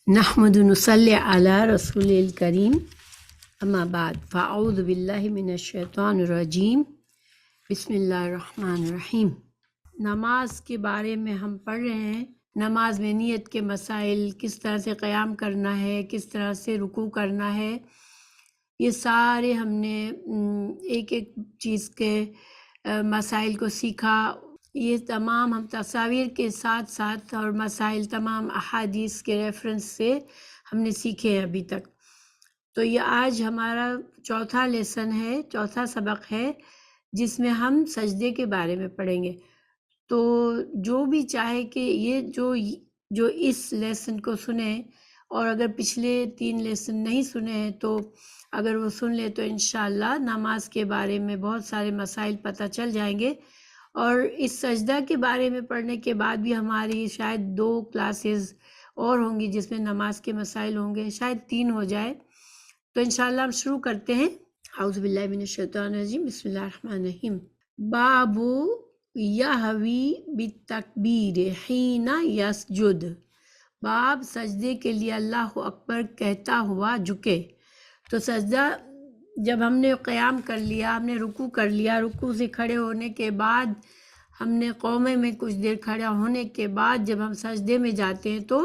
نحمد نصلی علی رسول الکریم اما بعد فاعوذ باللہ من الشیطان الرجیم بسم اللہ الرحمن الرحیم۔ نماز کے بارے میں ہم پڑھ رہے ہیں، نماز میں نیت کے مسائل، کس طرح سے قیام کرنا ہے، کس طرح سے رکوع کرنا ہے، یہ سارے ہم نے ایک ایک چیز کے مسائل کو سیکھا۔ یہ تمام ہم تصاویر کے ساتھ ساتھ اور مسائل تمام احادیث کے ریفرنس سے ہم نے سیکھے ہیں ابھی تک۔ تو یہ آج ہمارا چوتھا لیسن ہے، چوتھا سبق ہے، جس میں ہم سجدے کے بارے میں پڑھیں گے۔ تو جو بھی چاہے کہ یہ جو اس لیسن کو سنے، اور اگر پچھلے 3 لیسن نہیں سنے ہیں تو اگر وہ سن لے تو انشاءاللہ نماز کے بارے میں بہت سارے مسائل پتہ چل جائیں گے۔ اور اس سجدہ کے بارے میں پڑھنے کے بعد بھی ہماری شاید 2 کلاسز اور ہوں گی جس میں نماز کے مسائل ہوں گے، شاید 3 ہو جائے۔ تو انشاءاللہ ہم شروع کرتے ہیں۔ اعوذ باللہ من الشیطان الرجیم، بسم اللہ الرحمن الرحیم۔ باب یہوی بالتکبیر حین یسجد، باب سجدے کے لیے اللہ اکبر کہتا ہوا جھکے۔ تو سجدہ جب ہم نے قیام کر لیا، ہم نے رکوع کر لیا، رکوع سے کھڑے ہونے کے بعد ہم نے قومے میں کچھ دیر کھڑا ہونے کے بعد جب ہم سجدے میں جاتے ہیں تو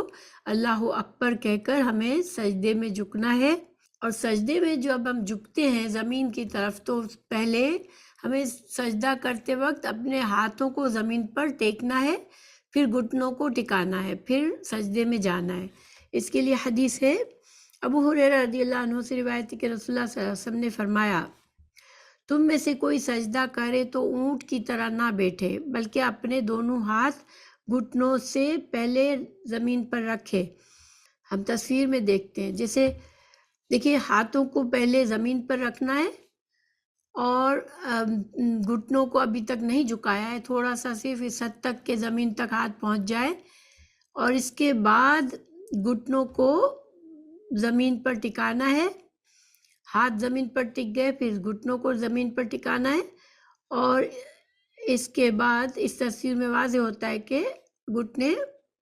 اللہ اکبر کہہ کر ہمیں سجدے میں جھکنا ہے۔ اور سجدے میں جب ہم جھکتے ہیں زمین کی طرف تو پہلے ہمیں سجدہ کرتے وقت اپنے ہاتھوں کو زمین پر ٹیکنا ہے، پھر گھٹنوں کو ٹکانا ہے، پھر سجدے میں جانا ہے۔ اس کے لیے حدیث ہے، ابو ہریرہ رضی اللہ عنہ سے روایت ہے کہ رسول اللہ صلی اللہ علیہ وسلم نے فرمایا، تم میں سے کوئی سجدہ کرے تو اونٹ کی طرح نہ بیٹھے، بلکہ اپنے دونوں ہاتھ گھٹنوں سے پہلے زمین پر رکھے۔ ہم تصویر میں دیکھتے ہیں، جیسے دیکھیے ہاتھوں کو پہلے زمین پر رکھنا ہے اور گھٹنوں کو ابھی تک نہیں جھکایا ہے، تھوڑا سا صرف اس حد تک کہ زمین تک ہاتھ پہنچ جائے، اور اس کے بعد گھٹنوں کو زمین پر ٹکانا ہے۔ ہاتھ زمین پر ٹک گئے، پھر گھٹنوں کو زمین پر ٹکانا ہے، اور اس کے بعد اس تصویر میں واضح ہوتا ہے کہ گھٹنے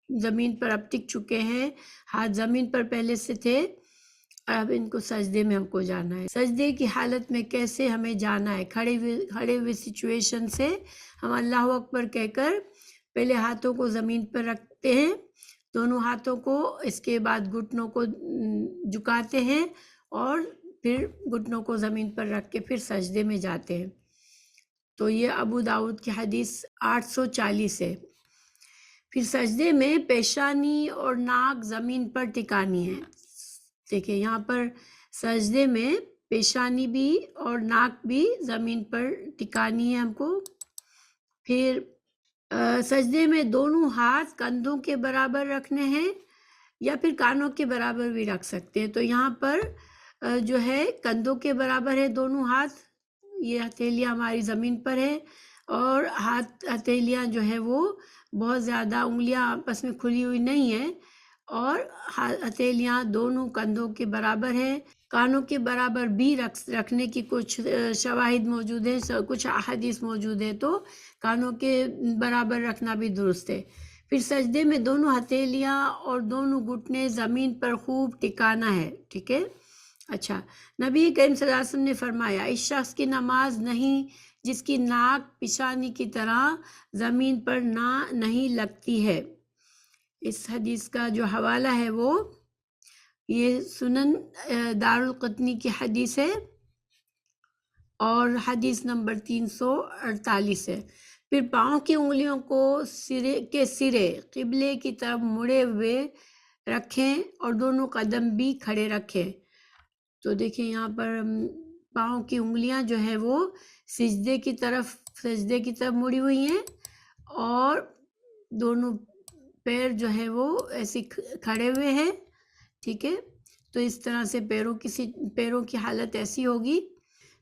زمین پر اب ٹک چکے ہیں، ہاتھ زمین پر پہلے سے تھے، اب ان کو سجدے میں ہم کو جانا ہے۔ سجدے کی حالت میں کیسے ہمیں جانا ہے، کھڑے ہوئے سچویشن سے ہم اللہ اکبر کہہ کر پہلے ہاتھوں کو زمین پر رکھتے ہیں، دونوں ہاتھوں کو، اس کے بعد گھٹنوں کو جھکاتے ہیں اور پھر گھٹنوں کو زمین پر رکھ کے پھر سجدے میں جاتے ہیں۔ تو یہ ابو داؤد کی حدیث 840 ہے۔ پھر سجدے میں پیشانی اور ناک زمین پر ٹکانی ہے۔ دیکھیں یہاں پر سجدے میں پیشانی بھی اور ناک بھی زمین پر ٹکانی ہے ہم کو۔ پھر سجدے میں دونوں ہاتھ کندھوں کے برابر رکھنے ہیں یا پھر کانوں کے برابر بھی رکھ سکتے ہیں۔ تو یہاں پر جو ہے کندھوں کے برابر ہے دونوں ہاتھ، یہ ہتھیلیاں ہماری زمین پر ہے، اور ہتھیلیاں جو ہے وہ بہت زیادہ انگلیاں آپس میں کھلی ہوئی نہیں ہے، اور ہتھیلیاں دونوں کندھوں کے برابر ہے۔ کانوں کے برابر بھی رکھنے کی کچھ شواہد موجود ہیں، کچھ احادیث موجود ہیں، تو کانوں کے برابر رکھنا بھی درست ہے۔ پھر سجدے میں دونوں ہتھیلیاں اور دونوں گھٹنے زمین پر خوب ٹکانا ہے، ٹھیک ہے۔ اچھا، نبی کریم صلی اللہ علیہ وسلم نے فرمایا، اس شخص کی نماز نہیں جس کی ناک پیشانی کی طرح زمین پر نہیں لگتی ہے۔ اس حدیث کا جو حوالہ ہے وہ یہ سنن دارالقطنی کی حدیث ہے اور حدیث نمبر 348 ہے۔ پھر پاؤں کی انگلیوں کو سرے قبلے کی طرف مڑے ہوئے رکھیں اور دونوں قدم بھی کھڑے رکھیں۔ تو دیکھیں یہاں پر پاؤں کی انگلیاں جو ہیں وہ سجدے کی طرف مڑی ہوئی ہیں، اور دونوں پیر جو ہے وہ ایسے کھڑے ہوئے ہیں، ٹھیک ہے۔ تو اس طرح سے پیروں کی حالت ایسی ہوگی۔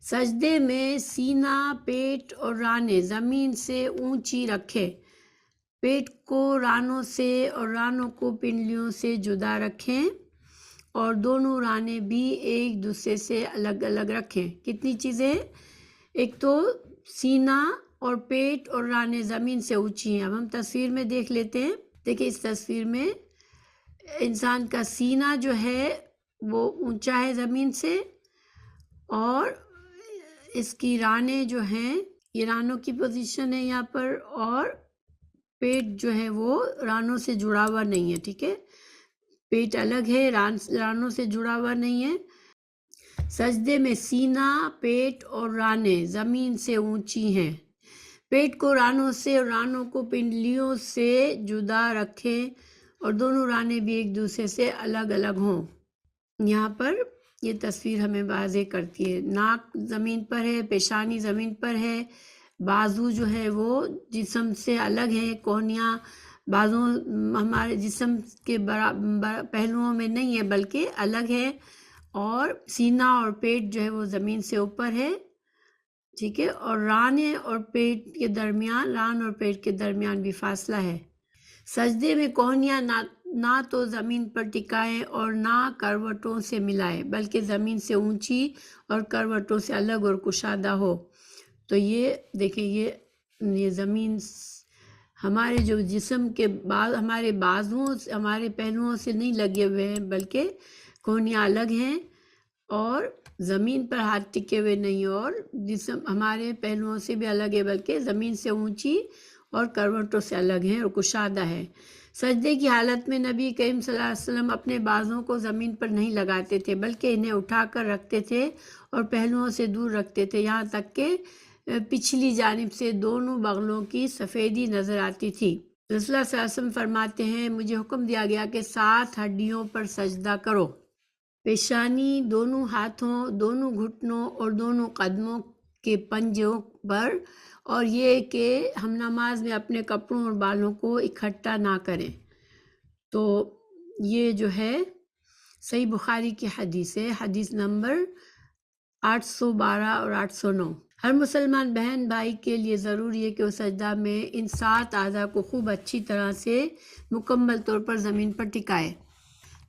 سجدے میں سینہ، پیٹ اور رانیں زمین سے اونچی رکھیں، پیٹ کو رانوں سے اور رانوں کو پنڈلیوں سے جدا رکھیں، اور دونوں رانے بھی ایک دوسرے سے الگ الگ رکھیں۔ کتنی چیزیں، ایک تو سینہ اور پیٹ اور رانے زمین سے اونچی ہیں۔ اب ہم تصویر میں دیکھ لیتے ہیں۔ دیکھیں اس تصویر میں انسان کا سینہ جو ہے وہ اونچا ہے زمین سے، اور اس کی رانیں جو ہیں، یہ رانوں کی پوزیشن ہے یہاں پر، اور پیٹ جو ہے وہ رانوں سے جڑا ہوا نہیں ہے، ٹھیک ہے، پیٹ الگ ہے، رانوں سے جڑا ہوا نہیں ہے۔ سجدے میں سینہ، پیٹ اور رانیں زمین سے اونچی ہیں۔ پیٹ کو رانوں سے اور رانوں کو پنڈلیوں سے جدا رکھیں، اور دونوں رانیں بھی ایک دوسرے سے الگ الگ ہوں۔ یہاں پر یہ تصویر ہمیں واضح کرتی ہے، ناک زمین پر ہے، پیشانی زمین پر ہے، بازو جو ہے وہ جسم سے الگ ہیں، کوہنیاں بازو ہمارے جسم کے پہلوؤں میں نہیں ہے بلکہ الگ ہے، اور سینہ اور پیٹ جو ہے وہ زمین سے اوپر ہے، ٹھیک ہے، اور ران اور پیٹ کے درمیان بھی فاصلہ ہے۔ سجدے میں کوہنیاں نہ تو زمین پر ٹکائیں اور نہ کروٹوں سے ملائیں، بلکہ زمین سے اونچی اور کروٹوں سے الگ اور کشادہ ہو۔ تو یہ دیکھیں، یہ زمین ہمارے جو جسم کے ہمارے بازوؤں ہمارے پہلوؤں سے نہیں لگے ہوئے ہیں، بلکہ کوہنیاں الگ ہیں، اور زمین پر ہاتھ ٹکے ہوئے نہیں، اور جسم ہمارے پہلوؤں سے بھی الگ ہے بلکہ زمین سے اونچی اور کروٹوں سے الگ ہیں اور کشادہ ہے۔ سجدے کی حالت میں نبی کریم صلی اللہ علیہ وسلم اپنے بازوں کو زمین پر نہیں لگاتے تھے، بلکہ انہیں اٹھا کر رکھتے تھے اور پہلوؤں سے دور رکھتے تھے، یہاں تک کہ پچھلی جانب سے دونوں بغلوں کی سفیدی نظر آتی تھی۔ رسول اللہ صلی اللہ علیہ وسلم فرماتے ہیں، مجھے حکم دیا گیا کہ 7 ہڈیوں پر سجدہ کرو، پیشانی، دونوں ہاتھوں، دونوں گھٹنوں اور دونوں قدموں کے پنجوں پر، اور یہ کہ ہم نماز میں اپنے کپڑوں اور بالوں کو اکٹھا نہ کریں۔ تو یہ جو ہے صحیح بخاری کی حدیث ہے، حدیث نمبر 812 اور 809۔ ہر مسلمان بہن بھائی کے لیے ضروری ہے کہ وہ سجدہ میں ان 7 اعضاء کو خوب اچھی طرح سے مکمل طور پر زمین پر ٹکائے۔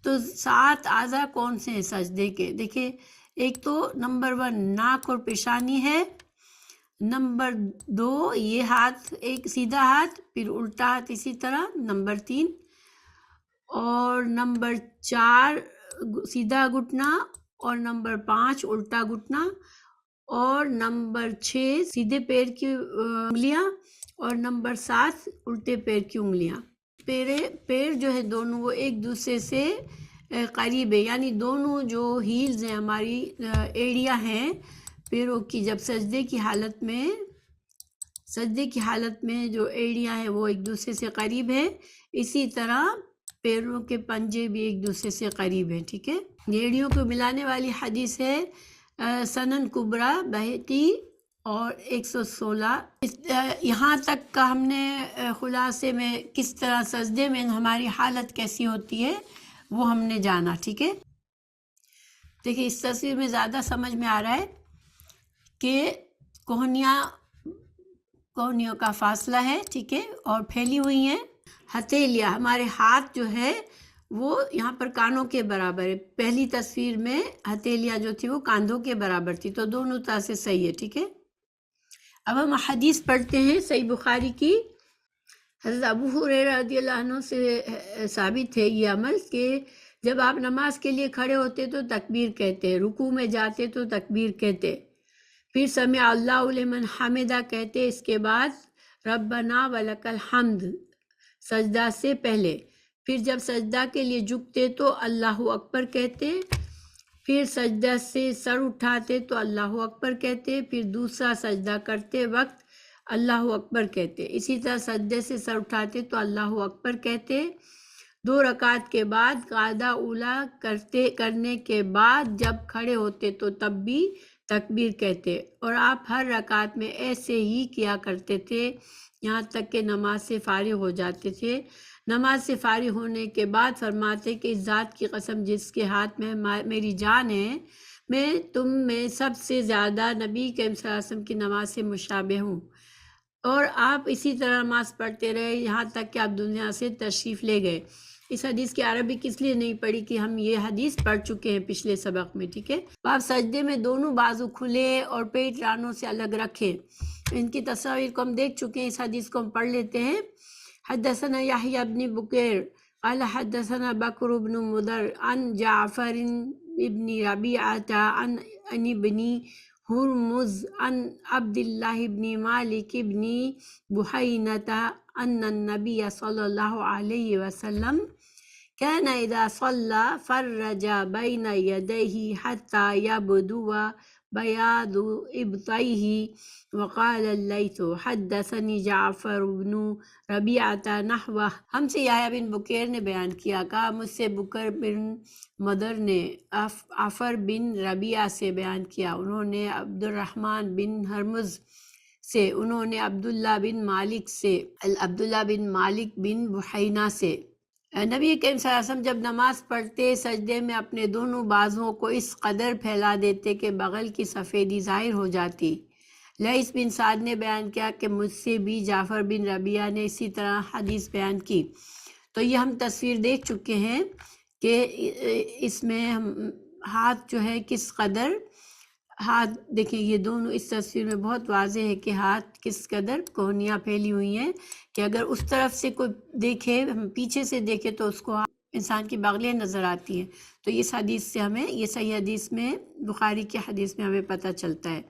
تو 7 اعضاء کون سے ہیں سجدے کے؟ دیکھیں، ایک تو نمبر 1 ناک اور پیشانی ہے، نمبر 2 یہ ہاتھ، ایک سیدھا ہاتھ، پھر الٹا ہاتھ اسی طرح، نمبر 3، اور نمبر 4 سیدھا گھٹنا، اور نمبر 5 الٹا گھٹنا، اور نمبر 6 سیدھے پیر کی انگلیاں، اور نمبر 7 الٹے پیر کی انگلیاں۔ پیر جو ہے دونوں وہ ایک دوسرے سے قریب ہے، یعنی دونوں جو ہیلز ہیں، ہماری ایڑیاں ہیں پیروں کی، جب سجدے کی حالت میں جو ایڑیاں ہیں وہ ایک دوسرے سے قریب ہے، اسی طرح پیروں کے پنجے بھی ایک دوسرے سے قریب ہیں، ٹھیک ہے۔ ایڑیوں کو ملانے والی حدیث ہے سنن کبریٰ بہقی اور 116۔ یہاں تک کا ہم نے خلاصے میں کس طرح سجدے میں ہماری حالت کیسی ہوتی ہے وہ ہم نے جانا، ٹھیک ہے۔ دیکھیں، اس تصویر میں زیادہ سمجھ میں آ رہا ہے کہ کوہنیوں کا فاصلہ ہے، ٹھیک ہے، اور پھیلی ہوئی ہیں ہتھیلیاں، ہمارے ہاتھ جو ہے وہ یہاں پر کانوں کے برابر ہے۔ پہلی تصویر میں ہتھیلیاں جو تھی وہ کاندھوں کے برابر تھی، تو دونوں طرح سے صحیح ہے، ٹھیک ہے۔ اب ہم حدیث پڑھتے ہیں صحیح بخاری کی۔ حضرت ابو ہریرہ رضی اللہ عنہ سے ثابت ہے یہ عمل کہ جب آپ نماز کے لیے کھڑے ہوتے تو تکبیر کہتے، رکوع میں جاتے تو تکبیر کہتے، پھر سمع اللہ لمن حمدہ کہتے، اس کے بعد ربنا ولک الحمد سجدہ سے پہلے، پھر جب سجدہ کے لیے جھکتے تو اللہ اکبر کہتے، پھر سجدہ سے سر اٹھاتے تو اللہ اکبر کہتے، پھر دوسرا سجدہ کرتے وقت اللہ اکبر کہتے، اسی طرح سجدے سے سر اٹھاتے تو اللہ اکبر کہتے۔ 2 رکعت کے بعد قاعدہ اولا کرنے کے بعد جب کھڑے ہوتے تو تب بھی تکبیر کہتے، اور آپ ہر رکعت میں ایسے ہی کیا کرتے تھے یہاں تک کہ نماز سے فارغ ہو جاتے تھے۔ نماز سے فارغ ہونے کے بعد فرماتے کہ اس ذات کی قسم جس کے ہاتھ میں میری جان ہے، میں تم میں سب سے زیادہ نبی کریم صلی اللہ علیہ وسلم کی نماز سے مشابہ ہوں، اور آپ اسی طرح نماز پڑھتے رہے یہاں تک کہ آپ دنیا سے تشریف لے گئے۔ اس حدیث کی عربی کس لیے نہیں پڑھی کہ ہم یہ حدیث پڑھ چکے ہیں پچھلے سبق میں، ٹھیک ہے۔ آپ سجدے میں دونوں بازو کھلے اور پیٹ رانوں سے الگ رکھے، ان کی تصاویر کو ہم دیکھ چکے ہیں، اس حدیث کو ہم پڑھ لیتے ہیں۔ حدثنا یحییٰ بن بکیر قال حدثنا بكر بن مضر عن جعفر بن ربيعة عن ابن هرمز عن عبد الله بن مالك بن بحينة أن النبي صلى الله عليه وسلم كان إذا صلى فرج بين يديه حتى يبدو بياض إبطيه. وقال الليث حدثني جعفر بن ربيعة نحوه. ہم سے یحییٰ بن بکیر نے بیان کیا، کہا مجھ سے بکر بن مدر نے عفر بن ربیعہ سے بیان کیا، انہوں نے عبد الرحمن بن ہرمز سے، انہوں نے عبداللہ بن مالک بن بحینہ سے۔ نبی کریم صلی اللہ علیہ وسلم جب نماز پڑھتے سجدے میں اپنے دونوں بازوؤں کو اس قدر پھیلا دیتے کہ بغل کی سفیدی ظاہر ہو جاتی۔ لیث بن سعد نے بیان کیا کہ مجھ سے بھی جعفر بن ربیعہ نے اسی طرح حدیث بیان کی۔ تو یہ ہم تصویر دیکھ چکے ہیں کہ اس میں ہاتھ جو ہے کس قدر، ہاتھ دیکھیں یہ دونوں اس تصویر میں بہت واضح ہے کہ ہاتھ کس قدر کوہنیاں پھیلی ہوئی ہیں کہ اگر اس طرف سے کوئی دیکھے، ہم پیچھے سے دیکھے تو اس کو انسان کی بغلیں نظر آتی ہیں۔ تو اس حدیث سے ہمیں، یہ صحیح حدیث میں، بخاری کی حدیث میں ہمیں پتہ چلتا ہے۔